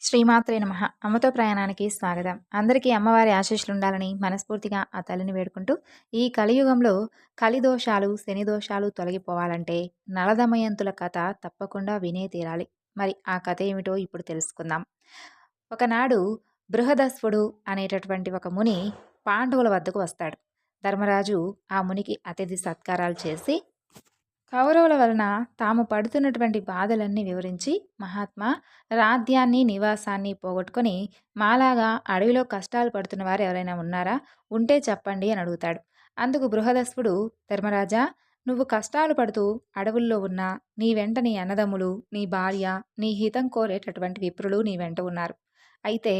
శ్రీమాత్రే నమః. అమ్మతో ప్రయాణానికి స్వాగతం. అందరికీ అమ్మవారి ఆశీస్సులుండాలని మనస్ఫూర్తిగా ఆ తల్లిని వేడుకుంటూ, ఈ కలియుగంలో కలిదోషాలు, శని దోషాలు తొలగిపోవాలంటే నలదమయంతుల కథ తప్పకుండా వినే తీరాలి. మరి ఆ కథ ఏమిటో ఇప్పుడు తెలుసుకుందాం. ఒకనాడు బృహదస్వుడు అనేటటువంటి ఒక ముని పాండవుల వద్దకు వస్తాడు. ధర్మరాజు ఆ మునికి అతిథి సత్కారాలు చేసి కౌరవుల వలన తాము పడుతున్నటువంటి బాధలన్నీ వివరించి, మహాత్మా, రాధ్యాన్ని నివాసాన్ని పోగొట్టుకొని మాలాగా అడవిలో కష్టాలు పడుతున్న వారు ఎవరైనా ఉన్నారా? ఉంటే చెప్పండి అని అడుగుతాడు. అందుకు బృహదస్వుడు, ధర్మరాజా, నువ్వు కష్టాలు పడుతూ అడవుల్లో ఉన్నా నీ వెంట నీ అన్నదమ్ములు, నీ భార్య, నీ హితం కోరేటటువంటి విప్రులు నీ వెంట ఉన్నారు. అయితే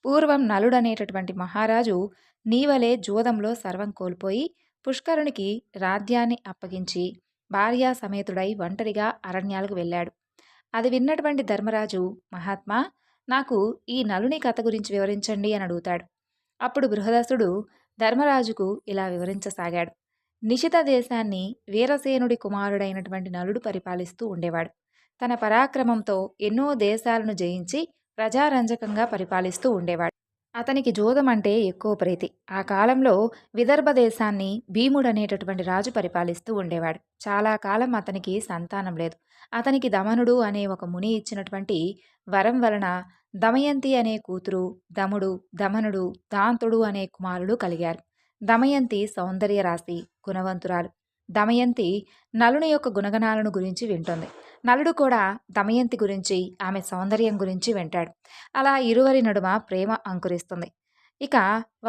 పూర్వం నలుడనేటటువంటి మహారాజు నీవలే జూదంలో సర్వం కోల్పోయి పుష్కరునికి రాజ్యాన్ని అప్పగించి భార్యా సమేతుడై ఒంటరిగా అరణ్యాలకు వెళ్ళాడు. అది విన్నటువంటి ధర్మరాజు, మహాత్మా, నాకు ఈ నలుని కథ గురించి వివరించండి అని అడుగుతాడు. అప్పుడు బృహదసుడు ధర్మరాజుకు ఇలా వివరించసాగాడు. నిశిత దేశాన్ని వీరసేనుడి కుమారుడైనటువంటి నలుడు పరిపాలిస్తూ ఉండేవాడు. తన పరాక్రమంతో ఎన్నో దేశాలను జయించి ప్రజారంజకంగా పరిపాలిస్తూ ఉండేవాడు. అతనికి జూదం అంటే ఎక్కువ ప్రీతి. ఆ కాలంలో విదర్భ దేశాన్ని భీముడనేటటువంటి రాజు పరిపాలిస్తూ ఉండేవాడు. చాలా కాలం అతనికి సంతానం లేదు. అతనికి దమనుడు అనే ఒక ముని ఇచ్చినటువంటి వరం వలన దమయంతి అనే కూతురు, దముడు, దమనుడు, దాంతుడు అనే కుమారుడు కలిగారు. దమయంతి సౌందర్య రాశి, గుణవంతురాలు. దమయంతి నలుని యొక్క గుణగణాలను గురించి వింటుంది. నలుడు కూడా దమయంతి గురించి, ఆమె సౌందర్యం గురించి వింటాడు. అలా ఇరువరి నడుమ ప్రేమ అంకురిస్తుంది. ఇక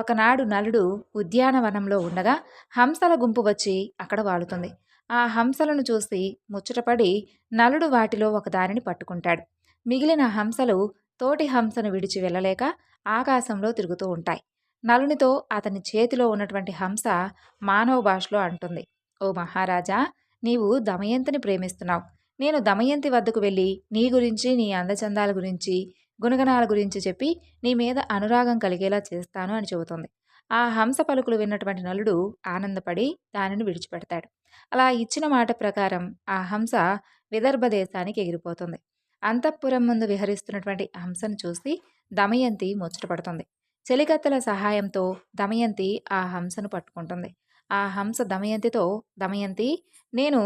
ఒకనాడు నలుడు ఉద్యానవనంలో ఉండగా హంసల గుంపు వచ్చి అక్కడ వాలుతుంది. ఆ హంసలను చూసి ముచ్చటపడి నలుడు వాటిలో ఒకదానిని పట్టుకుంటాడు. మిగిలిన హంసలు తోటి హంసను విడిచి వెళ్ళలేక ఆకాశంలో తిరుగుతూ ఉంటాయి. నలునితో అతని చేతిలో ఉన్నటువంటి హంస మానవ భాషలో అంటుంది, ఓ మహారాజా, నీవు దమయంతిని ప్రేమిస్తున్నావు. నేను దమయంతి వద్దకు వెళ్ళి నీ గురించి, నీ అందచందాల గురించి, గుణగణాల గురించి చెప్పి నీ మీద అనురాగం కలిగేలా చేస్తాను అని చెబుతుంది. ఆ హంస పలుకులు విన్నటువంటి నలుడు ఆనందపడి దానిని విడిచిపెడతాడు. అలా ఇచ్చిన మాట ప్రకారం ఆ హంస విదర్భ దేశానికి ఎగిరిపోతుంది. అంతఃపురం ముందు విహరిస్తున్నటువంటి హంసను చూసి దమయంతి ముచ్చటపడుతుంది. చెలికత్తెల సహాయంతో దమయంతి ఆ హంసను పట్టుకుంటుంది. ఆ హంస దమయంతితో, దమయంతి, నేను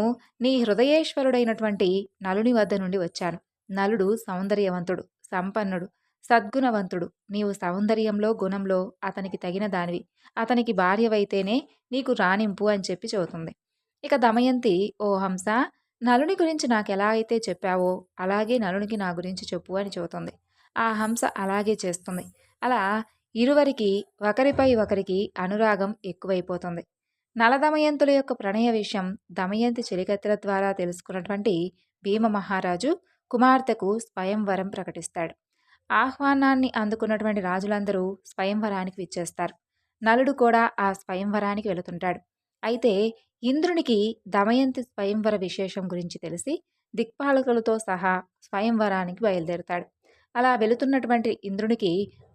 నీ హృదయేశ్వరుడైనటువంటి నలుని వద్ద నుండి వచ్చాను. నలుడు సౌందర్యవంతుడు, సంపన్నుడు, సద్గుణవంతుడు. నీవు సౌందర్యంలో, గుణంలో అతనికి తగిన దానివి. అతనికి భార్యవైతేనే నీకు రాణింపు అని చెప్పి చెబుతుంది. ఇక దమయంతి, ఓ హంస, నలుని గురించి నాకెలా అయితే చెప్పావో అలాగే నలునికి నా గురించి చెప్పు అని చెబుతుంది. ఆ హంస అలాగే చేస్తుంది. అలా ఇరువరికి ఒకరిపై ఒకరికి అనురాగం ఎక్కువైపోతుంది. నలదమయంతుల యొక్క ప్రణయ విషయం దమయంతి చెలికత్తెల ద్వారా తెలుసుకున్నటువంటి భీమ మహారాజు కుమార్తెకు స్వయంవరం ప్రకటిస్తాడు. ఆహ్వానాన్ని అందుకున్నటువంటి రాజులందరూ స్వయంవరానికి విచ్చేస్తారు. నలుడు కూడా ఆ స్వయంవరానికి వెళుతుంటాడు. అయితే ఇంద్రునికి దమయంతి స్వయంవర విశేషం గురించి తెలిసి దిక్పాలకులతో సహా స్వయంవరానికి బయలుదేరుతాడు. అలా వెళుతున్నటువంటి ఇంద్రునికి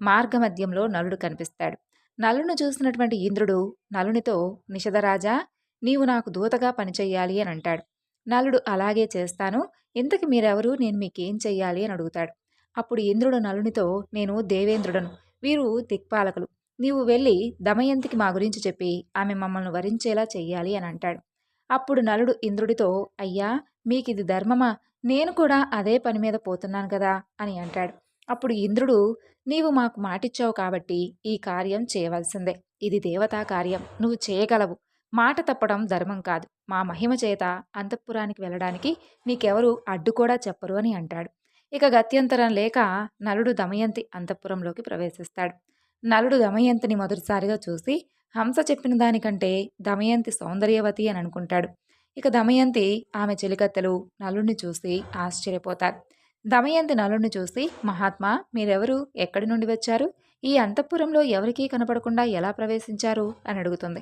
మార్గమధ్యంలో నలుడు కనిపిస్తాడు. నలును చూసినటువంటి ఇంద్రుడు నలునితో, నిషధరాజా, నీవు నాకు దూతగా పనిచెయ్యాలి అని అంటాడు. నలుడు అలాగే చేస్తాను, ఇంతకు మీరెవరు, నేను మీకేం చెయ్యాలి అని అడుగుతాడు. అప్పుడు ఇంద్రుడు నలునితో, నేను దేవేంద్రుడను, వీరు దిక్పాలకులు, నీవు వెళ్ళి దమయంతికి మా గురించి చెప్పి ఆమె మమ్మల్ని వరించేలా చెయ్యాలి అని అంటాడు. అప్పుడు నలుడు ఇంద్రుడితో, అయ్యా, మీకిది ధర్మమా? నేను కూడా అదే పని మీద పోతున్నాను కదా అని అంటాడు. అప్పుడు ఇంద్రుడు, నీవు మాకు మాటిచ్చావు కాబట్టి ఈ కార్యం చేయవలసిందే. ఇది దేవతా కార్యం, నువ్వు చేయగలవు. మాట తప్పడం ధర్మం కాదు. మా మహిమ చేత అంతఃపురానికి వెళ్ళడానికి నీకెవరు అడ్డు కూడా చెప్పరు అని అంటాడు. ఇక గత్యంతరం లేక నలుడు దమయంతి అంతఃపురంలోకి ప్రవేశిస్తాడు. నలుడు దమయంతిని మొదటిసారిగా చూసి హంస చెప్పిన దానికంటే దమయంతి సౌందర్యవతి అని అనుకుంటాడు. ఇక దమయంతి, ఆమె చెలికత్తెలు నలుడిని చూసి ఆశ్చర్యపోతారు. దమయంతి నలుడిని చూసి, మహాత్మా, మీరెవరు, ఎక్కడి నుండి వచ్చారు, ఈ అంతఃపురంలో ఎవరికీ కనపడకుండా ఎలా ప్రవేశించారు అని అడుగుతుంది.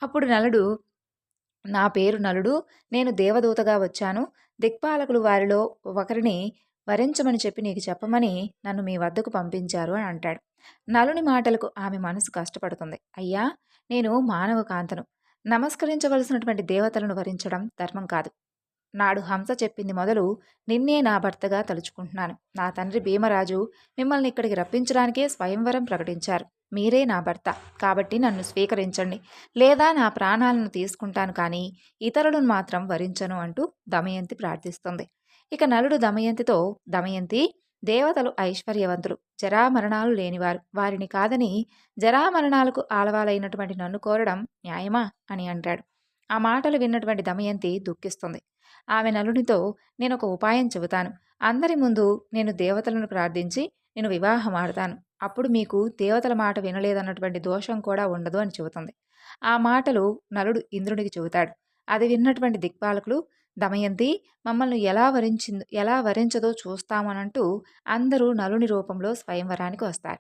అప్పుడు నలుడు, నా పేరు నలుడు, నేను దేవదూతగా వచ్చాను. దిక్పాలకులు వారిలో ఒకరిని వరించమని చెప్పి నీకు చెప్పమని నన్ను మీ వద్దకు పంపించారు అని అంటాడు. నలుని మాటలకు ఆమె మనసు కష్టపడుతుంది. అయ్యా, నేను మానవ కాంతను, నమస్కరించవలసినటువంటి దేవతలను వరించడం ధర్మం కాదు. నాడు హంస చెప్పింది మొదలు నిన్నే నా భర్తగా తలుచుకుంటున్నాను. నా తండ్రి భీమరాజు మిమ్మల్ని ఇక్కడికి రప్పించడానికే స్వయంవరం ప్రకటించారు. మీరే నా భర్త కాబట్టి నన్ను స్వీకరించండి, లేదా నా ప్రాణాలను తీసుకుంటాను, కానీ ఇతరులను మాత్రం వరించను అంటూ దమయంతి ప్రార్థిస్తుంది. ఇక నలుడు దమయంతితో, దమయంతి, దేవతలు ఐశ్వర్యవంతులు, జరామరణాలు లేనివారు, వారిని కాదని జరామరణాలకు ఆలవాలైనటువంటి నన్ను కోరడం న్యాయమా అని అంటాడు. ఆ మాటలు విన్నటువంటి దమయంతి దుఃఖిస్తుంది. ఆమె నలునితో, నేనొక ఉపాయం చెబుతాను. అందరి ముందు నేను దేవతలను ప్రార్థించి నేను వివాహం ఆడతాను. అప్పుడు మీకు దేవతల మాట వినలేదన్నటువంటి దోషం కూడా ఉండదు అని చెబుతుంది. ఆ మాటలు నలుడు ఇంద్రునికి చెబుతాడు. అది విన్నటువంటి దిక్పాలకులు, దమయంతి మమ్మల్ని ఎలా వరించదో చూస్తామనంటూ అందరూ నలుని రూపంలో స్వయంవరానికి వస్తారు.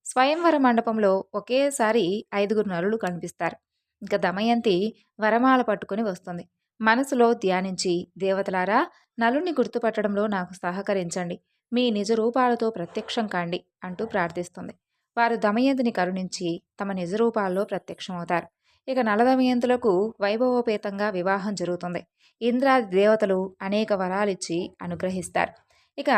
స్వయంవర మండపంలో ఒకేసారి 5గురు నలులు కనిపిస్తారు. ఇక దమయంతి వరమాల పట్టుకుని వస్తుంది. మనసులో ధ్యానించి, దేవతలారా, నలుణ్ణి గుర్తుపట్టడంలో నాకు సహకరించండి, మీ నిజ రూపాలతో ప్రత్యక్షం కాండి అంటూ ప్రార్థిస్తుంది. వారు దమయంతిని కరుణించి తమ నిజ రూపాల్లో ప్రత్యక్షమవుతారు. ఇక నల దమయంతులకు వైభవోపేతంగా వివాహం జరుగుతుంది. ఇంద్రాది దేవతలు అనేక వరాలిచ్చి అనుగ్రహిస్తారు. ఇక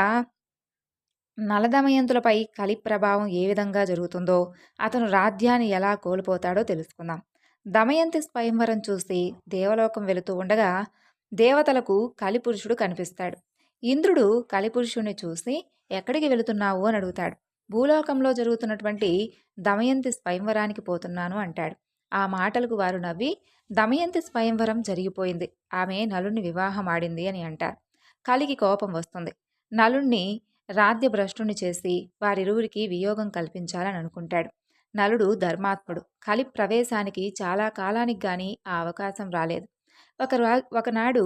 నలదమయంతులపై కలి ప్రభావం ఏ విధంగా జరుగుతుందో, అతను రాజ్యాన్ని ఎలా కోల్పోతాడో తెలుసుకుందాం. దమయంతి స్వయంవరం చూసి దేవలోకం వెళుతూ ఉండగా దేవతలకు కలిపురుషుడు కనిపిస్తాడు. ఇంద్రుడు కలిపురుషుడిని చూసి ఎక్కడికి వెళుతున్నావు అని అడుగుతాడు. భూలోకంలో జరుగుతున్నటువంటి దమయంతి స్వయంవరానికి పోతున్నాను అంటాడు. ఆ మాటలకు వారు నవ్వి, దమయంతి స్వయంవరం జరిగిపోయింది, ఆమె నలుని వివాహం ఆడింది అని అంటారు. కలికి కోపం వస్తుంది. నలుణ్ణి రాధ్యభ్రష్టుని చేసి వారిరువురికి వియోగం కల్పించాలని అనుకుంటాడు. నలుడు ధర్మాత్ముడు. కలి ప్రవేశానికి చాలా కాలానికి గాని ఆ అవకాశం రాలేదు. ఒకనాడు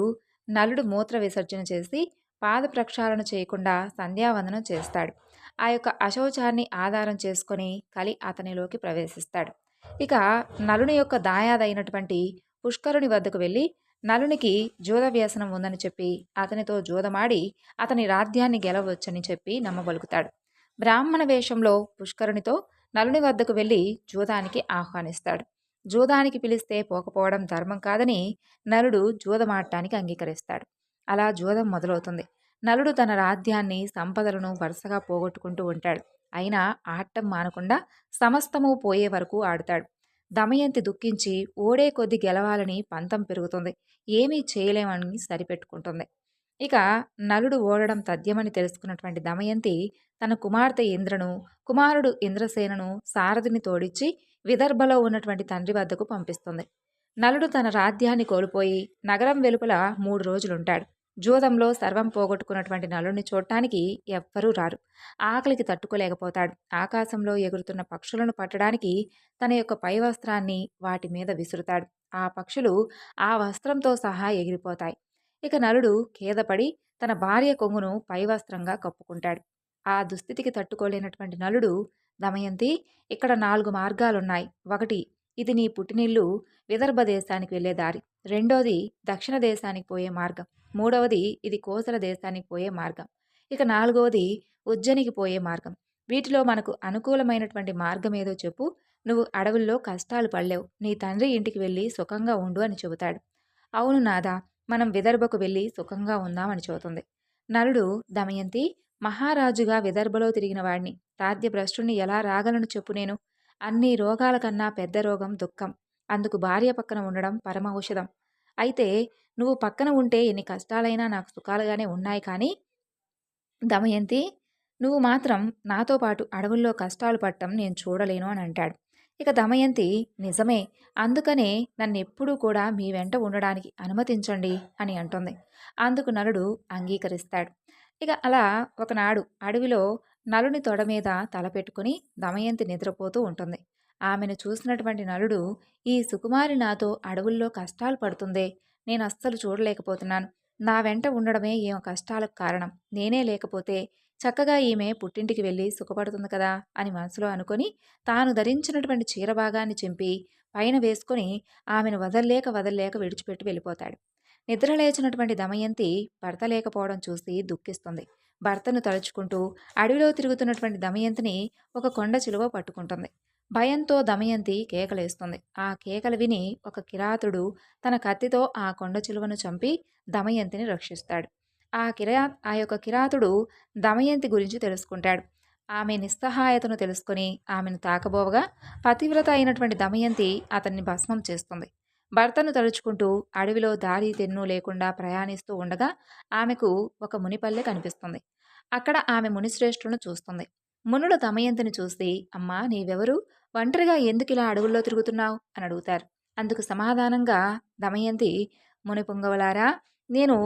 నలుడు మూత్ర విసర్జన చేసి పాద ప్రక్షాళన చేయకుండా సంధ్యావందనం చేస్తాడు. ఆ యొక్క అశౌచాన్ని ఆధారం చేసుకొని కలి అతనిలోకి ప్రవేశిస్తాడు. ఇక నలుని యొక్క దాయాదైనటువంటి పుష్కరుని వద్దకు వెళ్ళి నలునికి జూద వ్యసనం ఉందని చెప్పి అతనితో జూదమాడి అతని రాధ్యాన్ని గెలవచ్చని చెప్పి నమ్మబలుకుతాడు. బ్రాహ్మణ వేషంలో పుష్కరునితో నలుని వద్దకు వెళ్ళి జూదానికి ఆహ్వానిస్తాడు. జూదానికి పిలిస్తే పోకపోవడం ధర్మం కాదని నలుడు జూదమాడటానికి అంగీకరిస్తాడు. అలా జూదం మొదలవుతుంది. నలుడు తన రాధ్యాన్ని, సంపదలను వరుసగా పోగొట్టుకుంటూ ఉంటాడు. అయినా ఆడటం మానకుండా సమస్తము పోయే వరకు ఆడుతాడు. దమయంతి దుఃఖించి ఓడే కొద్ది గెలవాలని పంతం పెరుగుతుంది. ఏమీ చేయలేమని సరిపెట్టుకుంటుంది. ఇక నలుడు ఓడడం తథ్యమని తెలుసుకున్నటువంటి దమయంతి తన కుమార్తె ఇంద్రను, కుమారుడు ఇంద్రసేనను సారథిని తోడిచ్చి విదర్భలో ఉన్నటువంటి తండ్రి వద్దకు పంపిస్తుంది. నలుడు తన రాధ్యాన్ని కోల్పోయి నగరం వెలుపల 3 రోజులుంటాడు. జూదంలో సర్వం పోగొట్టుకున్నటువంటి నలుడిని చూడటానికి ఎవ్వరూ రారు. ఆకలికి తట్టుకోలేకపోతాడు. ఆకాశంలో ఎగురుతున్న పక్షులను పట్టడానికి తన యొక్క పై వస్త్రాన్ని వాటి మీద విసురుతాడు. ఆ పక్షులు ఆ వస్త్రంతో సహా ఎగిరిపోతాయి. ఇక నలుడు ఖేదపడి తన భార్య కొంగును పై వస్త్రంగా కప్పుకుంటాడు. ఆ దుస్థితికి తట్టుకోలేనటువంటి నలుడు, దమయంతి, ఇక్కడ 4 మార్గాలున్నాయి. 1, ఇది నీ పుట్టినిల్లు విదర్భ దేశానికి వెళ్లే దారి. 2వది దక్షిణ దేశానికి పోయే మార్గం. 3వది ఇది కోసల దేశానికి పోయే మార్గం. ఇక 4వది ఉజ్జనికి పోయే మార్గం. వీటిలో మనకు అనుకూలమైనటువంటి మార్గం ఏదో చెప్పు. నువ్వు అడవుల్లో కష్టాలు పడలేవు. నీ తండ్రి ఇంటికి వెళ్ళి సుఖంగా ఉండు అని చెబుతాడు. అవును నాదా, మనం విదర్భకు వెళ్ళి సుఖంగా ఉందామని చెబుతుంది. నలుడు, దమయంతి, మహారాజుగా విదర్భలో తిరిగిన వాడిని, రాజ్యభ్రష్టుణ్ణి ఎలా రాగలను చెప్పు నేను. అన్ని రోగాల కన్నా పెద్ద రోగం దుఃఖం. అందుకు భార్య పక్కన ఉండడం పరమ ఔషధం. అయితే నువ్వు పక్కన ఉంటే ఎన్ని కష్టాలైనా నాకు సుఖాలుగానే ఉన్నాయి, కానీ దమయంతి, నువ్వు మాత్రం నాతో పాటు అడవుల్లో కష్టాలు పడటం నేను చూడలేను అని అంటాడు. ఇక దమయంతి, నిజమే, అందుకనే నన్నెప్పుడూ కూడా మీ వెంట ఉండడానికి అనుమతించండి అని అంటుంది. అందుకు నలుడు అంగీకరిస్తాడు. ఇక అలా ఒకనాడు అడవిలో నలుని తొడ మీద తల పెట్టుకుని దమయంతి నిద్రపోతూ ఉంటుంది. ఆమెను చూసినటువంటి నలుడు, ఈ సుకుమారి నాతో అడవుల్లో కష్టాలు పడుతుందే, నేను అస్సలు చూడలేకపోతున్నాను. నా వెంట ఉండడమే ఏమో కష్టాలకు కారణం. నేనే లేకపోతే చక్కగా ఈమె పుట్టింటికి వెళ్ళి సుఖపడుతుంది కదా అని మనసులో అనుకొని తాను ధరించినటువంటి చీర భాగాన్ని చింపి పైన వేసుకొని ఆమెను వదల్లేక విడిచిపెట్టి వెళ్ళిపోతాడు. నిద్రలేచినటువంటి దమయంతి భర్త లేకపోవడం చూసి దుఃఖిస్తుంది. భర్తను తలుచుకుంటూ అడవిలో తిరుగుతున్నటువంటి దమయంతిని ఒక కొండ చిలువ పట్టుకుంటుంది. భయంతో దమయంతి కేకలేస్తుంది. ఆ కేకలు విని ఒక కిరాతుడు తన కత్తితో ఆ కొండ చిలువను చంపి దమయంతిని రక్షిస్తాడు. ఆ యొక్క కిరాతుడు దమయంతి గురించి తెలుసుకుంటాడు. ఆమె నిస్సహాయతను తెలుసుకొని ఆమెను తాకబోవగా పతివ్రత అయినటువంటి దమయంతి అతన్ని భస్మం చేస్తుంది. భర్తను తలుచుకుంటూ అడవిలో దారి తెన్ను లేకుండా ప్రయాణిస్తూ ఉండగా ఆమెకు ఒక మునిపల్లె కనిపిస్తుంది. అక్కడ ఆమె మునిశ్రేష్ఠులను చూస్తుంది. మునులు దమయంతిని చూసి, అమ్మా నీవెవరు? ఒంటరిగా ఎందుకిలా అడవుల్లో తిరుగుతున్నావు అని అడుగుతారు. అందుకు సమాధానంగా దమయంతి, మునిపుంగవులారా, నేను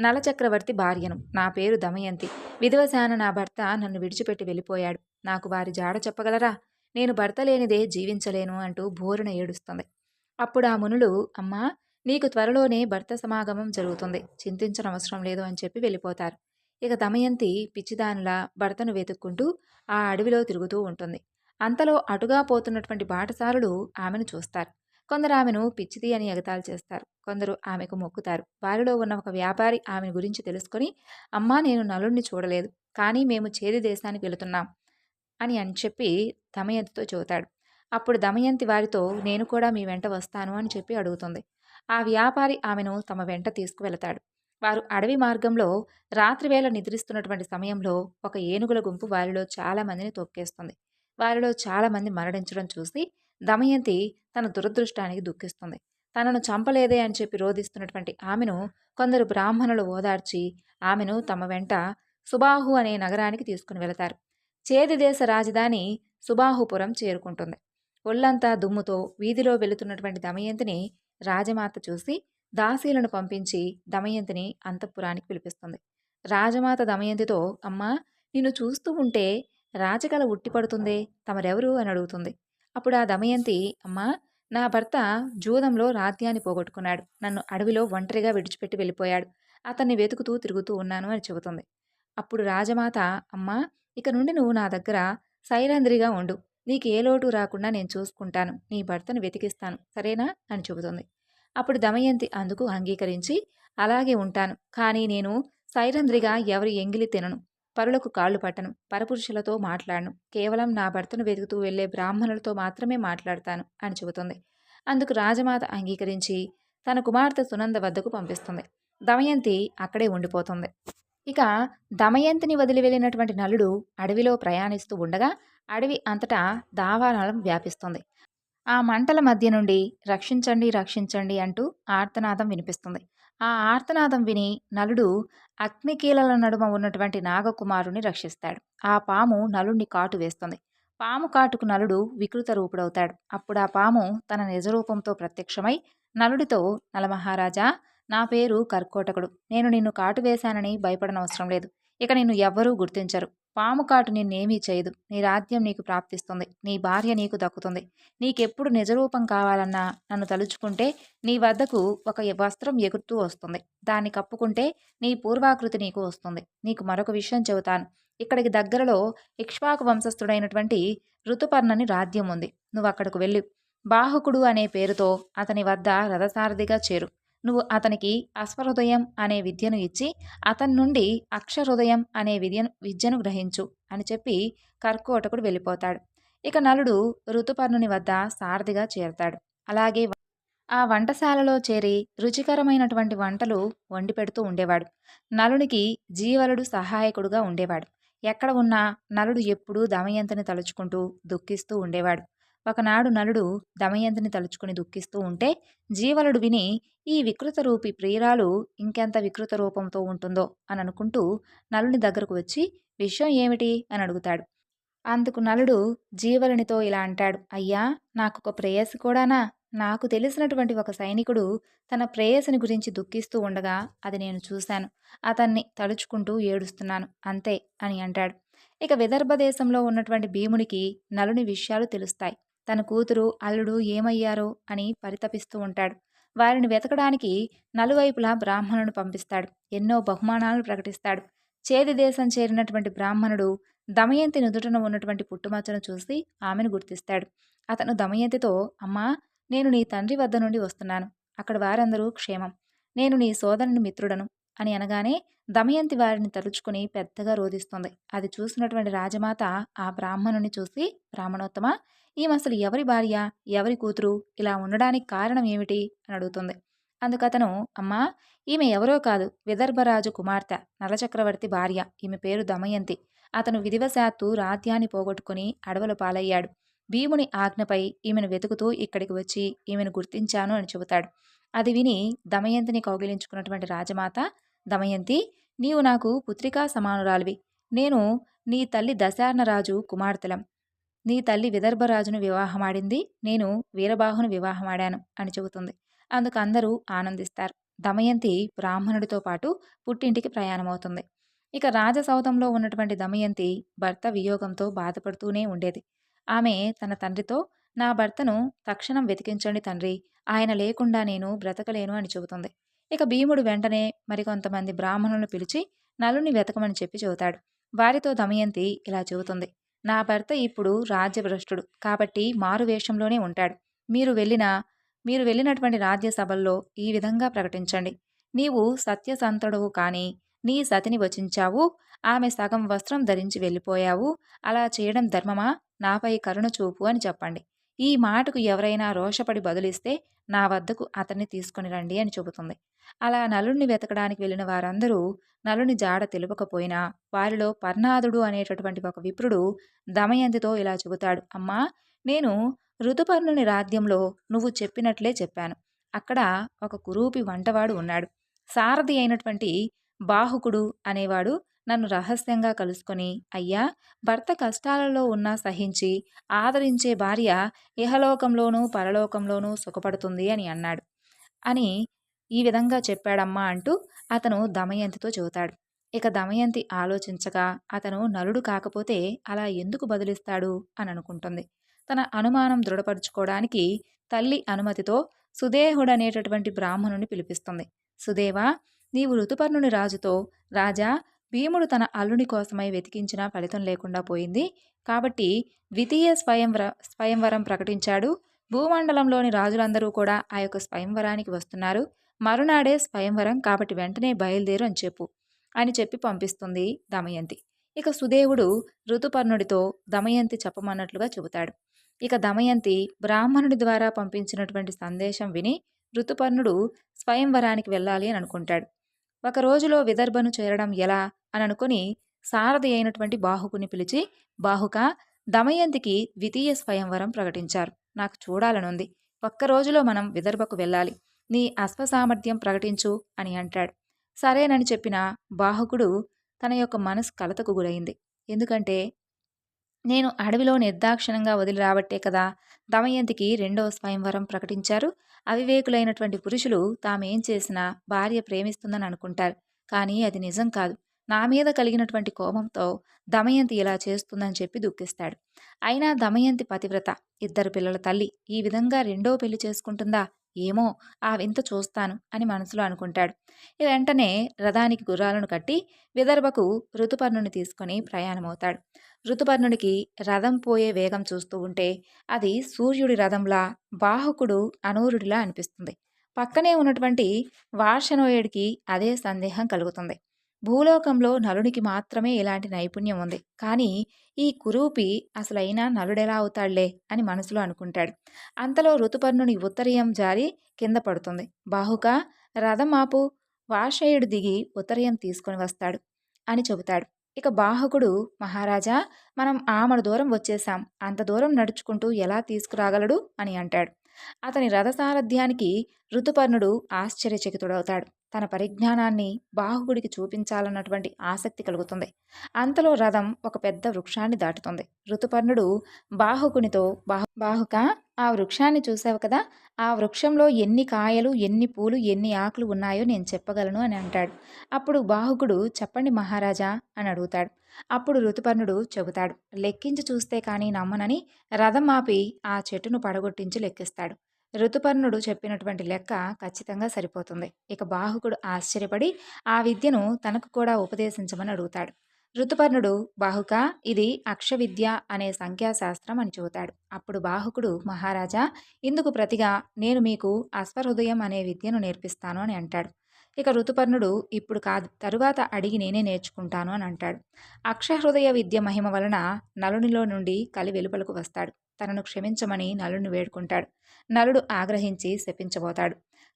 నలచక్రవర్తి భార్యను. నా పేరు దమయంతి. విధవశాన నా భర్త నన్ను విడిచిపెట్టి వెళ్ళిపోయాడు. నాకు వారి జాడ చెప్పగలరా? నేను భర్త లేనిదే జీవించలేను అంటూ బోరున ఏడుస్తుంది. అప్పుడు ఆ మునులు, అమ్మా నీకు త్వరలోనే భర్త సమాగమం జరుగుతుంది, చింతించనవసరం లేదు అని చెప్పి వెళ్ళిపోతారు. ఇక దమయంతి పిచ్చిదానిలా భర్తను వెతుక్కుంటూ ఆ అడవిలో తిరుగుతూ ఉంటుంది. అంతలో అటుగా పోతున్నటువంటి బాటసారులు ఆమెను చూస్తారు. కొందరు ఆమెను పిచ్చిది అని ఎగతాళి చేస్తారు. కొందరు ఆమెకు మొక్కుతారు. వారిలో ఉన్న ఒక వ్యాపారి ఆమె గురించి తెలుసుకొని, అమ్మా నేను నలుణ్ణి చూడలేదు, కానీ మేము చేది దేశానికి వెళుతున్నాం అని చెప్పి దమయంతితో చెబుతాడు. అప్పుడు దమయంతి వారితో, నేను కూడా మీ వెంట వస్తాను అని చెప్పి అడుగుతుంది. ఆ వ్యాపారి ఆమెను తమ వెంట తీసుకువెళతాడు. వారు అడవి మార్గంలో రాత్రివేళ నిద్రిస్తున్నటువంటి సమయంలో ఒక ఏనుగుల గుంపు వారిలో చాలా మందిని తొక్కేస్తుంది. వారిలో చాలా మంది మరణించడం చూసి దమయంతి తన దురదృష్టానికి దుఃఖిస్తుంది. తనను చంపలేదే అని చెప్పి రోధిస్తున్నటువంటి ఆమెను కొందరు బ్రాహ్మణులు ఓదార్చి ఆమెను తమ వెంట సుబాహు అనే నగరానికి తీసుకుని వెళతారు. చేది దేశ రాజధాని సుబాహుపురం చేరుకుంటుంది. ఒళ్లంతా దుమ్ముతో వీధిలో వెళుతున్నటువంటి దమయంతిని రాజమాత చూసి దాసీలను పంపించి దమయంతిని అంతఃపురానికి పిలిపిస్తుంది. రాజమాత దమయంతితో, అమ్మా నిన్ను చూస్తూ ఉంటే రాజకళ ఉట్టిపడుతుందే, తమరెవరు అని అడుగుతుంది. అప్పుడు ఆ దమయంతి, అమ్మా నా భర్త జూదంలో రాజ్యాన్ని పోగొట్టుకున్నాడు, నన్ను అడవిలో ఒంటరిగా విడిచిపెట్టి వెళ్ళిపోయాడు, అతన్ని వెతుకుతూ తిరుగుతూ ఉన్నాను అని చెబుతుంది. అప్పుడు రాజమాత, అమ్మా ఇక నుండి నువ్వు నా దగ్గర సైరంధ్రిగా ఉండు, నీకు ఏ లోటు రాకుండా నేను చూసుకుంటాను, నీ భర్తను వెతికిస్తాను, సరేనా అని చెబుతుంది. అప్పుడు దమయంతి అందుకు అంగీకరించి, అలాగే ఉంటాను, కానీ నేను సైరంధ్రిగా ఎవరి ఎంగిలి తినను, పరులకు కాళ్ళు పట్టను, పరపురుషులతో మాట్లాడను, కేవలం నా భర్తను వెతుకుతూ వెళ్లే బ్రాహ్మణులతో మాత్రమే మాట్లాడతాను అని చెబుతుంది. అందుకు రాజమాత అంగీకరించి తన కుమార్తె సునంద వద్దకు పంపిస్తుంది. దమయంతి అక్కడే ఉండిపోతుంది. ఇక దమయంతిని వదిలి వెళ్ళినటువంటి నలుడు అడవిలో ప్రయాణిస్తూ ఉండగా అడవి అంతటా దావానలం వ్యాపిస్తుంది. ఆ మంటల మధ్య నుండి రక్షించండి రక్షించండి అంటూ ఆర్తనాదం వినిపిస్తుంది. ఆ ఆర్తనాదం విని నలుడు అగ్నికీలల నడుమ ఉన్నటువంటి నాగకుమారుని రక్షిస్తాడు. ఆ పాము నలుడిని కాటు వేస్తుంది. పాము కాటుకు నలుడు వికృత రూపుడవుతాడు. అప్పుడు ఆ పాము తన నిజరూపంతో ప్రత్యక్షమై నలుడితో, నలమహారాజా నా పేరు కర్కోటకుడు, నేను నిన్ను కాటు వేశానని భయపడనవసరం లేదు, ఇక నిన్ను ఎవ్వరూ గుర్తించరు, పాము కాటు నిన్నేమీ చేయదు, నీ రాజ్యం నీకు ప్రాప్తిస్తుంది, నీ భార్య నీకు దక్కుతుంది, నీకెప్పుడు నిజరూపం కావాలన్నా నన్ను తలుచుకుంటే నీ వద్దకు ఒక వస్త్రం ఎగురుతూ వస్తుంది, దాన్ని కప్పుకుంటే నీ పూర్వాకృతి నీకు వస్తుంది. నీకు మరొక విషయం చెబుతాను, ఇక్కడికి దగ్గరలో ఇక్ష్వాకు వంశస్థుడైనటువంటి ఋతుపర్ణని రాజ్యం ఉంది, నువ్వు అక్కడకు వెళ్ళి బాహుకుడు అనే పేరుతో అతని వద్ద రథసారథిగా చేరు. నువ్వు అతనికి అశ్వహృదయం అనే విద్యను ఇచ్చి అతని నుండి అక్షహృదయం అనే విద్యను గ్రహించు అని చెప్పి కర్కోటకుడు వెళ్ళిపోతాడు. ఇక నలుడు ఋతుపర్ణుని వద్ద సారథిగా చేరతాడు. అలాగే ఆ వంటశాలలో చేరి రుచికరమైనటువంటి వంటలు వండి పెడుతూ ఉండేవాడు. నలునికి జీవలుడు సహాయకుడుగా ఉండేవాడు. ఎక్కడ ఉన్నా నలుడు ఎప్పుడూ దమయంతిని తలుచుకుంటూ దుఃఖిస్తూ ఉండేవాడు. ఒకనాడు నలుడు దమయంతిని తలుచుకుని దుఃఖిస్తూ ఉంటే జీవలుడు విని, ఈ వికృత రూపి ప్రియురాలు ఇంకెంత వికృత రూపంతో ఉంటుందో అని అనుకుంటూ నలుని దగ్గరకు వచ్చి, విషయం ఏమిటి అని అడుగుతాడు. అందుకు నలుడు జీవలునితో ఇలా అంటాడు, అయ్యా నాకొక ప్రేయసి కూడానా? నాకు తెలిసినటువంటి ఒక సైనికుడు తన ప్రేయసిని గురించి దుఃఖిస్తూ ఉండగా అది నేను చూశాను, అతన్ని తలుచుకుంటూ ఏడుస్తున్నాను అంతే అని అంటాడు. ఇక విదర్భ దేశంలో ఉన్నటువంటి భీమునికి నలుని విషయాలు తెలుస్తాయి. తన కూతురు అల్లుడు ఏమయ్యారో అని పరితపిస్తూ ఉంటాడు. వారిని వెతకడానికి నలువైపులా బ్రాహ్మణుడు పంపిస్తాడు. ఎన్నో బహుమానాలను ప్రకటిస్తాడు. చేది దేశం చేరినటువంటి బ్రాహ్మణుడు దమయంతి నుదుటన ఉన్నటువంటి పుట్టుమచ్చను చూసి ఆమెను గుర్తిస్తాడు. అతను దమయంతితో, అమ్మా నేను నీ తండ్రి వద్ద నుండి వస్తున్నాను, అక్కడ వారందరూ క్షేమం, నేను నీ సోదరుని మిత్రుడను, అని అనగానే దమయంతి వారిని తలుచుకుని పెద్దగా రోదిస్తుంది. అది చూసినటువంటి రాజమాత ఆ బ్రాహ్మణుని చూసి, బ్రాహ్మణోత్తమ, ఈమె అసలు ఎవరి భార్య, ఎవరి కూతురు, ఇలా ఉండడానికి కారణం ఏమిటి అని అడుగుతుంది. అందుకతను, అమ్మా, ఈమె ఎవరో కాదు, విదర్భరాజు కుమార్తె, నలచక్రవర్తి భార్య. ఈమె పేరు దమయంతి. అతను విధివశాత్తు రాజ్యాన్ని పోగొట్టుకుని అడవుల పాలయ్యాడు. భీముని ఆజ్ఞపై ఈమెను వెతుకుతూ ఇక్కడికి వచ్చి ఈమెను గుర్తించాను అని చెబుతాడు. అది విని దమయంతిని కౌగిలించుకున్నటువంటి రాజమాత, దమయంతి, నీవు నాకు పుత్రికా సమానురాలివి. నేను నీ తల్లి దశార్ణరాజు కుమార్తెలం. నీ తల్లి విదర్భరాజును వివాహమాడింది, నేను వీరబాహును వివాహమాడాను అని చెబుతుంది. అందుకు అందరూ ఆనందిస్తారు. దమయంతి బ్రాహ్మణుడితో పాటు పుట్టింటికి ప్రయాణమవుతుంది. ఇక రాజసౌధంలో ఉన్నటువంటి దమయంతి భర్త వియోగంతో బాధపడుతూనే ఉండేది. ఆమె తన తండ్రితో, నా భర్తను తక్షణం వెతికించండి తండ్రి, ఆయన లేకుండా నేను బ్రతకలేను అని చెబుతుంది. ఇక భీముడు వెంటనే మరికొంతమంది బ్రాహ్మణులను పిలిచి నలుని వెతకమని చెప్పి చెబుతాడు. వారితో దమయంతి ఇలా చెబుతుంది. నా భర్త ఇప్పుడు రాజ్యభ్రష్టుడు కాబట్టి మారువేషంలోనే ఉంటాడు. మీరు వెళ్ళినా మీరు వెళ్ళినటువంటి రాజ్యసభల్లో ఈ విధంగా ప్రకటించండి. నీవు సత్యసంతుడవు కానీ నీ సతిని వచించావు, ఆమె సగం వస్త్రం ధరించి వెళ్ళిపోయావు, అలా చేయడం ధర్మమా, నాపై కరుణ చూపు అని చెప్పండి. ఈ మాటకు ఎవరైనా రోషపడి బదులిస్తే నా వద్దకు అతన్ని తీసుకుని రండి అని చెబుతుంది. అలా నలుణ్ణి వెతకడానికి వెళ్ళిన వారందరూ నలుని జాడ తెలుపకపోయినా వారిలో పర్ణాదుడు అనేటటువంటి ఒక విప్రుడు దమయంతితో ఇలా చెబుతాడు. అమ్మా, నేను ఋతుపర్ణుని రాజ్యంలో నువ్వు చెప్పినట్లే చెప్పాను. అక్కడ ఒక కురూపి వంటవాడు ఉన్నాడు. సారథి అయినటువంటి బాహుకుడు అనేవాడు నన్ను రహస్యంగా కలుసుకొని, అయ్యా, భర్త కష్టాలలో ఉన్నా సహించి ఆదరించే భార్య ఇహలోకంలోనూ పరలోకంలోనూ సుఖపడుతుంది అని అన్నాడు అని ఈ విధంగా చెప్పాడమ్మా అంటూ అతను దమయంతితో చెబుతాడు. ఇక దమయంతి ఆలోచించగా అతను నలుడు కాకపోతే అలా ఎందుకు బదులిస్తాడు అని అనుకుంటుంది. తన అనుమానం దృఢపరుచుకోవడానికి తల్లి అనుమతితో సుదేహుడనేటటువంటి బ్రాహ్మణుని పిలిపిస్తుంది. సుదేవా, నీవు ఋతుపర్ణుని రాజుతో, రాజా, భీముడు తన అల్లుని కోసమై వెతికించినా ఫలితం లేకుండా పోయింది కాబట్టి ద్వితీయ స్వయంవరం ప్రకటించాడు. భూమండలంలోని రాజులందరూ కూడా ఆ యొక్క స్వయంవరానికి వస్తున్నారు. మరునాడే స్వయంవరం కాబట్టి వెంటనే బయలుదేరు అని చెప్పు అని చెప్పి పంపిస్తుంది దమయంతి. ఇక సుదేవుడు ఋతుపర్ణుడితో దమయంతి చెప్పమన్నట్లుగా చెబుతాడు. ఇక దమయంతి బ్రాహ్మణుడి ద్వారా పంపించినటువంటి సందేశం విని ఋతుపర్ణుడు స్వయంవరానికి వెళ్ళాలి అని అనుకుంటాడు. ఒక రోజులో విదర్భను చేరడం ఎలా అని అనుకుని సారథి అయినటువంటి బాహుకుని పిలిచి, బాహుక, దమయంతికి ద్వితీయ స్వయంవరం ప్రకటించారు, నాకు చూడాలనుంది. ఒక్క రోజులో మనం విదర్భకు వెళ్ళాలి, నీ అశ్వసామర్థ్యం ప్రకటించు అని అంటాడు. సరేనని చెప్పిన బాహుకుడు తన యొక్క మనసు కలతకు గురైంది. ఎందుకంటే నేను అడవిలో నిర్దాక్షిణంగా వదిలి రాబట్టే కదా దమయంతికి రెండవ స్వయంవరం ప్రకటించారు. అవివేకులైనటువంటి పురుషులు తామేం చేసినా భార్య ప్రేమిస్తుందని అనుకుంటారు. కానీ అది నిజం కాదు. నా మీద కలిగినటువంటి కోపంతో దమయంతి ఇలా చేస్తుందని చెప్పి దుఃఖిస్తాడు. అయినా దమయంతి పతివ్రత, 2 పిల్లల తల్లి, ఈ విధంగా రెండో పెళ్లి చేసుకుంటుందా, ఏమో, ఆ వింత చూస్తాను అని మనసులో అనుకుంటాడు. వెంటనే రథానికి గుర్రాలను కట్టి విదర్భకు ఋతుపర్ణుని తీసుకొని ప్రయాణమవుతాడు. ఋతుపర్ణుడికి రథం పోయే వేగం చూస్తూ ఉంటే అది సూర్యుడి రథంలా, బాహుకుడు అనూరుడిలా అనిపిస్తుంది. పక్కనే ఉన్నటువంటి వార్షణోయుడికి అదే సందేహం కలుగుతుంది. భూలోకంలో నలునికి మాత్రమే ఇలాంటి నైపుణ్యం ఉంది, కానీ ఈ కురూపి అసలైనా నలుడెలా అవుతాళ్లే అని మనసులో అనుకుంటాడు. అంతలో ఋతుపర్ణుని ఉత్తరీయం జారి కింద పడుతుంది. బాహుక, రథం ఆపు, వార్షేయుడు దిగి ఉత్తరీయం తీసుకొని వస్తాడు అని చెబుతాడు. ఇక బాహుకుడు, మహారాజా, మనం ఆమడు దూరం వచ్చేశాం, అంత దూరం నడుచుకుంటూ ఎలా తీసుకురాగలడు అని అంటాడు. అతని రథసారథ్యానికి ఋతుపర్ణుడు ఆశ్చర్యచకితుడవుతాడు. తన పరిజ్ఞానాన్ని బాహుకుడికి చూపించాలన్నటువంటి ఆసక్తి కలుగుతుంది. అంతలో రథం ఒక పెద్ద వృక్షాన్ని దాటుతుంది. ఋతుపర్ణుడు బాహుకునితో, బాహుక, ఆ వృక్షాన్ని చూసావు కదా, ఆ వృక్షంలో ఎన్ని కాయలు, ఎన్ని పూలు, ఎన్ని ఆకులు ఉన్నాయో నేను చెప్పగలను అని అంటాడు. అప్పుడు బాహుకుడు, చెప్పండి మహారాజా అని అడుగుతాడు. అప్పుడు ఋతుపర్ణుడు చెబుతాడు. లెక్కించి చూస్తే కానీ నమ్మనని రథం ఆపి ఆ చెట్టును పడగొట్టించి లెక్కిస్తాడు. ఋతుపర్ణుడు చెప్పినటువంటి లెక్క ఖచ్చితంగా సరిపోతుంది. ఇక బాహుకుడు ఆశ్చర్యపడి ఆ విద్యను తనకు కూడా ఉపదేశించమని అడుగుతాడు. ఋతుపర్ణుడు, బాహుక, ఇది అక్షవిద్య అనే సంఖ్యాశాస్త్రం అని చెబుతాడు. అప్పుడు బాహుకుడు, మహారాజా, ఇందుకు ప్రతిగా నేను మీకు అశ్వహృదయం అనే విద్యను నేర్పిస్తాను అని అంటాడు. ఇక ఋతుపర్ణుడు ఇప్పుడు కాదు తరువాత అడిగి నేనే నేర్చుకుంటాను అని అంటాడు. అక్షహృదయ విద్య మహిమ వలన నలునిలో నుండి కలి వెలుపలకు వస్తాడు. తనను క్షమించమని నలుని వేడుకుంటాడు. నలుడు ఆగ్రహించి శపించబోతాడు.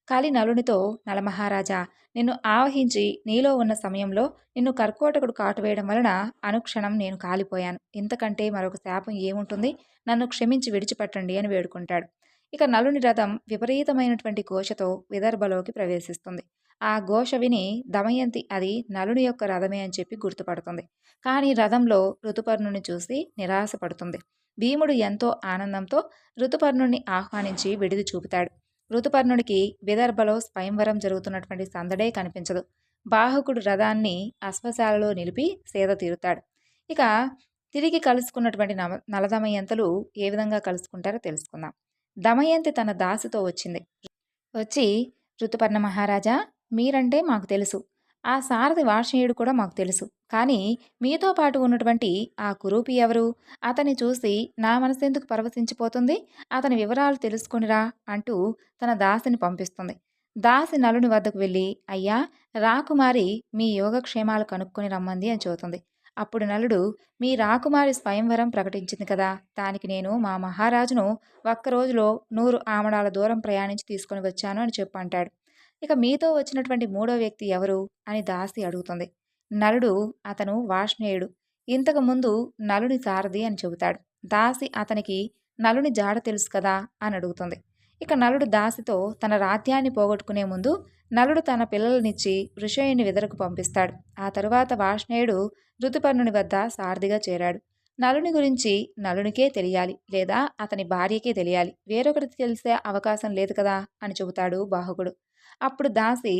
కలి నలునితో, నలమహారాజా, నిన్ను ఆవహించి నీలో ఉన్న సమయంలో నిన్ను కర్కోటకుడు కాటువేయడం వలన అనుక్షణం నేను కాలిపోయాను. ఇంతకంటే మరొక శాపం ఏముంటుంది? నన్ను క్షమించి విడిచిపెట్టండి అని వేడుకుంటాడు. ఇక నలుని రథం విపరీతమైనటువంటి ఘోషతో విదర్భలోకి ప్రవేశిస్తుంది. ఆ ఘోష విని దమయంతి అది నలుని యొక్క రథమే అని చెప్పి గుర్తుపడుతుంది. కానీ రథంలో ఋతుపర్ణుని చూసి నిరాశపడుతుంది. భీముడు ఎంతో ఆనందంతో ఋతుపర్ణుణ్ణి ఆహ్వానించి విడిది చూపుతాడు. ఋతుపర్ణుడికి విదర్భలో స్వయంవరం జరుగుతున్నటువంటి సందడే కనిపించదు. బాహుకుడు రథాన్ని అశ్వశాలలో నిలిపి సేద తీరుతాడు. ఇక తిరిగి కలుసుకున్నటువంటి నలదమయంతులు ఏ విధంగా కలుసుకుంటారో తెలుసుకుందాం. దమయంతి తన దాసితో వచ్చింది. వచ్చి, ఋతుపర్ణ మహారాజా, మీరంటే మాకు తెలుసు. ఆ సారథి వార్షణేయుడు కూడా మాకు తెలుసు. కానీ మీతో పాటు ఉన్నటువంటి ఆ కురూపి ఎవరు? అతన్ని చూసి నా మనసెందుకు పరవశించిపోతుంది? అతని వివరాలు తెలుసుకొనిరా అంటూ తన దాసిని పంపిస్తుంది. దాసి నలుని వద్దకు వెళ్ళి, అయ్యా, రాకుమారి మీ యోగక్షేమాలు కనుక్కొని రమ్మంది అని చెబుతుంది. అప్పుడు నలుడు, మీ రాకుమారి స్వయంవరం ప్రకటించింది కదా, దానికి నేను మా మహారాజును ఒక్కరోజులో 100 ఆమడాల దూరం ప్రయాణించి తీసుకొని వచ్చాను అని చెప్పంటాడు. ఇక మీతో వచ్చినటువంటి మూడో వ్యక్తి ఎవరు అని దాసి అడుగుతుంది. నలుడు, అతను వార్ష్ణేయుడు. ఇంతకు ముందు నలుని సారథి అని చెబుతాడు. దాసి అతనికి నలుని జాడ తెలుసు కదా అని అడుగుతుంది. ఇక నలుడు దాసితో తన రాజ్యాన్ని పోగొట్టుకునే ముందు నలుడు తన పిల్లలనిచ్చి ఋషయుని విదరకు పంపిస్తాడు. ఆ తరువాత వార్ష్ణేయుడు ఋతుపర్ణుని వద్ద సారథిగా చేరాడు. నలుని గురించి నలునికే తెలియాలి, లేదా అతని భార్యకే తెలియాలి, వేరొకరికి తెలిసే అవకాశం లేదు కదా అని చెబుతాడు బాహుకుడు. అప్పుడు దాసి,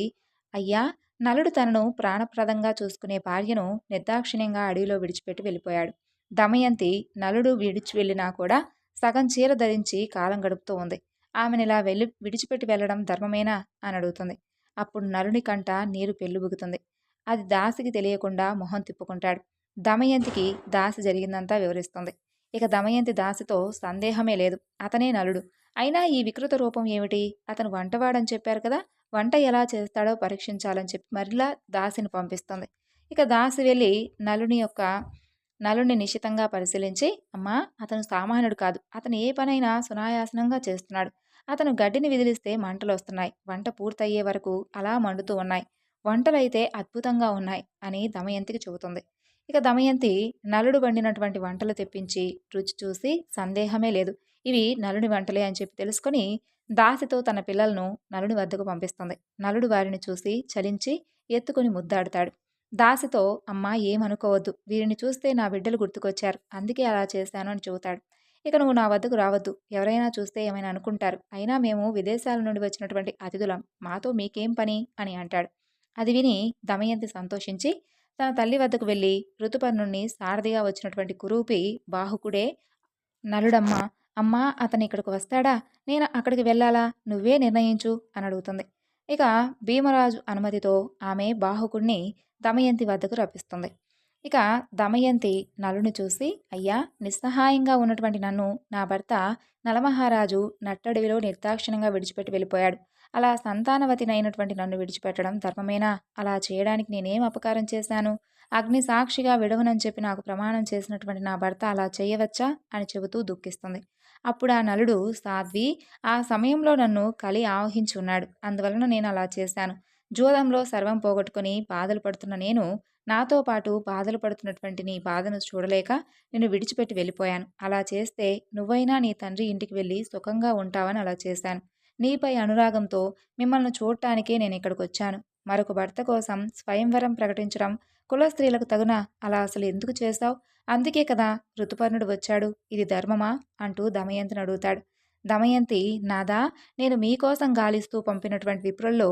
అయ్యా, నలుడు తనను ప్రాణప్రదంగా చూసుకునే భార్యను నిర్దాక్షిణ్యంగా అడవిలో విడిచిపెట్టి వెళ్ళిపోయాడు. దమయంతి నలుడు విడిచి వెళ్ళినా కూడా సగం చీర ధరించి కాలం గడుపుతూ ఉంది. ఆమెనిలా విడిచిపెట్టి వెళ్ళడం ధర్మమేనా అని అడుగుతుంది. అప్పుడు నలుని కంట నీరు పెళ్ళుబుగుతుంది. అది దాసికి తెలియకుండా మొహం తిప్పుకుంటాడు. దమయంతికి దాసి జరిగిందంతా వివరిస్తుంది. ఇక దమయంతి దాసితో, సందేహమే లేదు, అతనే నలుడు. అయినా ఈ వికృత రూపం ఏమిటి? అతను వంటవాడని చెప్పారు కదా, వంట ఎలా చేస్తాడో పరీక్షించాలని చెప్పి మరలా దాసిని పంపిస్తుంది. ఇక దాసి వెళ్ళి నలుని నిశితంగా పరిశీలించి, అమ్మా, అతను సామాన్యుడు కాదు, అతను ఏ పనైనా సునాయాసనంగా చేస్తున్నాడు. అతను గడ్డిని విదిలిస్తే మంటలు వస్తున్నాయి, వంట పూర్తయ్యే వరకు అలా మండుతూ ఉన్నాయి, వంటలైతే అద్భుతంగా ఉన్నాయి అని దమయంతికి చెబుతుంది. ఇక దమయంతి నలుడు వండినటువంటి వంటలు తెప్పించి రుచి చూసి, సందేహమే లేదు, ఇవి నలుని వంటలే అని చెప్పి తెలుసుకొని దాసితో తన పిల్లలను నలుని వద్దకు పంపిస్తుంది. నలుడు వారిని చూసి చలించి ఎత్తుకుని ముద్దాడుతాడు. దాసితో, అమ్మా, ఏమనుకోవద్దు, వీరిని చూస్తే నా బిడ్డలు గుర్తుకొచ్చారు, అందుకే అలా చేశాను అని చెబుతాడు. ఇక నువ్వు నా వద్దకు రావద్దు, ఎవరైనా చూస్తే ఏమైనా అనుకుంటారు, అయినా మేము విదేశాల నుండి వచ్చినటువంటి అతిథులం, మాతో మీకేం పని అని అంటాడు. అది విని దమయంతి సంతోషించి తన తల్లి వద్దకు వెళ్ళి ఋతుపర్ణుణ్ణి సారథిగా వచ్చినటువంటి కురూపి బాహుకుడే నలుడమ్మ, అమ్మా, అతను ఇక్కడికి వస్తాడా, నేను అక్కడికి వెళ్ళాలా, నువ్వే నిర్ణయించు అని అడుగుతుంది. ఇక భీమరాజు అనుమతితో ఆమె బాహుకుడిని దమయంతి వద్దకు రప్పిస్తుంది. ఇక దమయంతి నలుని చూసి, అయ్యా, నిస్సహాయంగా ఉన్నటువంటి నన్ను నా భర్త నలమహారాజు నట్టడవిలో నిర్దాక్షిణ్యంగా విడిచిపెట్టి వెళ్ళిపోయాడు. అలా సంతానవతినైనటువంటి నన్ను విడిచిపెట్టడం ధర్మమేనా? అలా చేయడానికి నేనేం అపకారం చేశాను? అగ్ని సాక్షిగా విడవనని చెప్పి నాకు ప్రమాణం చేసినటువంటి నా భర్త అలా చేయవచ్చా అని చెబుతూ దుఃఖిస్తుంది. అప్పుడు ఆ నలుడు, సాధ్వి, ఆ సమయంలో నన్ను కలి ఆవహించి ఉన్నాడు, అందువలన నేను అలా చేశాను. జూదంలో సర్వం పోగొట్టుకుని బాధలు పడుతున్న నేను నాతో పాటు బాధలు పడుతున్నటువంటి నీ బాధను చూడలేక నిన్ను విడిచిపెట్టి వెళ్ళిపోయాను. అలా చేస్తే నువ్వైనా నీ తండ్రి ఇంటికి వెళ్ళి సుఖంగా ఉంటావని అలా చేశాను. నీపై అనురాగంతో మిమ్మల్ని చూడటానికే నేను ఇక్కడికి వచ్చాను. మరొక భర్త కోసం స్వయంవరం ప్రకటించడం కుల స్త్రీలకు తగునా? అలా అసలు ఎందుకు చేశావు? అందుకే కదా ఋతుపర్ణుడు వచ్చాడు, ఇది ధర్మమా అంటూ దమయంతిని అడుగుతాడు. దమయంతి, నాదా, నేను మీకోసం గాలిస్తూ పంపినటువంటి విప్రుల్లో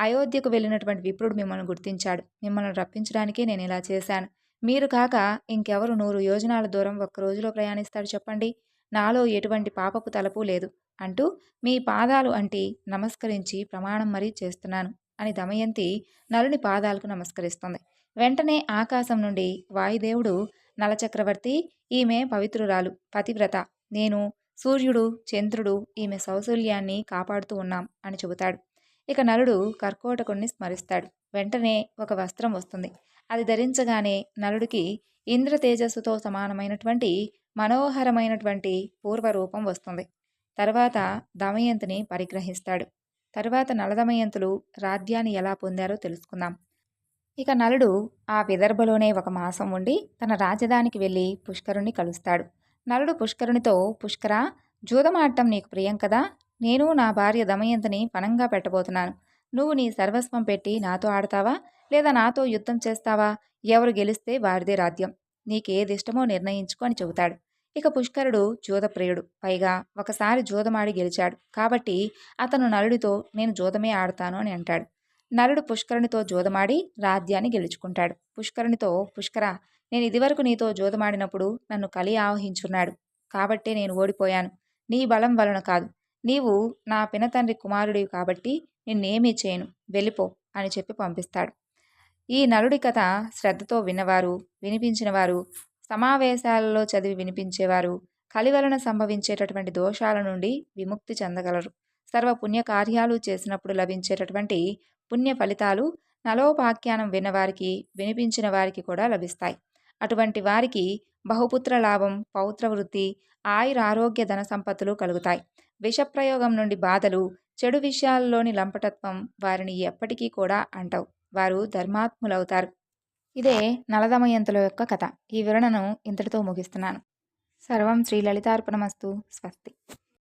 అయోధ్యకు వెళ్ళినటువంటి విప్రుడు మిమ్మల్ని గుర్తించాడు. మిమ్మల్ని రప్పించడానికే నేను ఇలా చేశాను. మీరు కాక ఇంకెవరు 100 యోజనాల దూరం ఒక్క రోజులో ప్రయాణిస్తాడు చెప్పండి? నాలో ఎటువంటి పాపపు తలపు లేదు అంటూ మీ పాదాలు అంటి నమస్కరించి ప్రమాణం మరీ చేస్తున్నాను అని దమయంతి నలుని పాదాలకు నమస్కరిస్తుంది. వెంటనే ఆకాశం నుండి వాయుదేవుడు, నలచక్రవర్తి, ఈమె పవిత్రురాలు, పతివ్రత, నేను, సూర్యుడు, చంద్రుడు ఈమె సౌశల్యాన్ని కాపాడుతూ ఉన్నాం అని చెబుతాడు. ఇక నలుడు కర్కోటకుణ్ణి స్మరిస్తాడు. వెంటనే ఒక వస్త్రం వస్తుంది. అది ధరించగానే నలుడికి ఇంద్ర తేజస్సుతో సమానమైనటువంటి మనోహరమైనటువంటి పూర్వరూపం వస్తుంది. తర్వాత దమయంతిని పరిగ్రహిస్తాడు. తరువాత నలదమయంతులు రాజ్యాన్ని ఎలా పొందారో తెలుసుకుందాం. ఇక నలుడు ఆ విదర్భలోనే ఒక మాసం ఉండి తన రాజధానికి వెళ్ళి పుష్కరుణ్ణి కలుస్తాడు. నలుడు పుష్కరునితో, పుష్కర, జూదమాడటం నీకు ప్రియం కదా? నేను నా భార్య దమయంతిని పణంగా పెట్టబోతున్నాను. నువ్వు నీ సర్వస్వం పెట్టి నాతో ఆడతావా, లేదా నాతో యుద్ధం చేస్తావా? ఎవరు గెలిస్తే వారిదే రాజ్యం. నీకేదిష్టమో నిర్ణయించుకో అని చెబుతాడు. ఇక పుష్కరుడు జూదప్రియుడు, పైగా ఒకసారి జూదమాడి గెలిచాడు. కాబట్టి అతను నలుడితో నేను జూదమే ఆడతాను అని అంటాడు. నలుడు పుష్కరునితో జూదమాడి రాజ్యాన్ని గెలుచుకుంటాడు. పుష్కరునితో, పుష్కర, నేను ఇదివరకు నీతో జూదమాడినప్పుడు నన్ను కలి ఆవహించున్నాడు. కాబట్టే నేను ఓడిపోయాను. నీ బలం వలన కాదు. నీవు నా పినతండ్రి కుమారుడివి కాబట్టి నిన్నేమీ చేయను, వెళ్ళిపో అని చెప్పి పంపిస్తాడు. ఈ నలుడి కథ శ్రద్ధతో విన్నవారు, వినిపించినవారు, సమావేశాలలో చదివి వినిపించేవారు కలి వలన సంభవించేటటువంటి దోషాల నుండి విముక్తి చెందగలరు. సర్వ పుణ్యకార్యాలు చేసినప్పుడు లభించేటటువంటి పుణ్య ఫలితాలు నలోపాఖ్యానం విన్నవారికి, వినిపించిన వారికి కూడా లభిస్తాయి. అటువంటి వారికి బహుపుత్ర లాభం, పౌత్రవృద్ధి, ఆయురారోగ్య ధన సంపత్తులు కలుగుతాయి. విషప్రయోగం నుండి బాధలు, చెడు విషయాల్లోని లంపటత్వం వారిని ఎప్పటికీ కూడా అంటవు. వారు ధర్మాత్ములవుతారు. ఇదే నలదమయంతుల యొక్క కథ. ఈ వివరణను ఇంతటితో ముగిస్తున్నాను. సర్వం శ్రీ లలితార్పణమస్తు. స్వస్తి.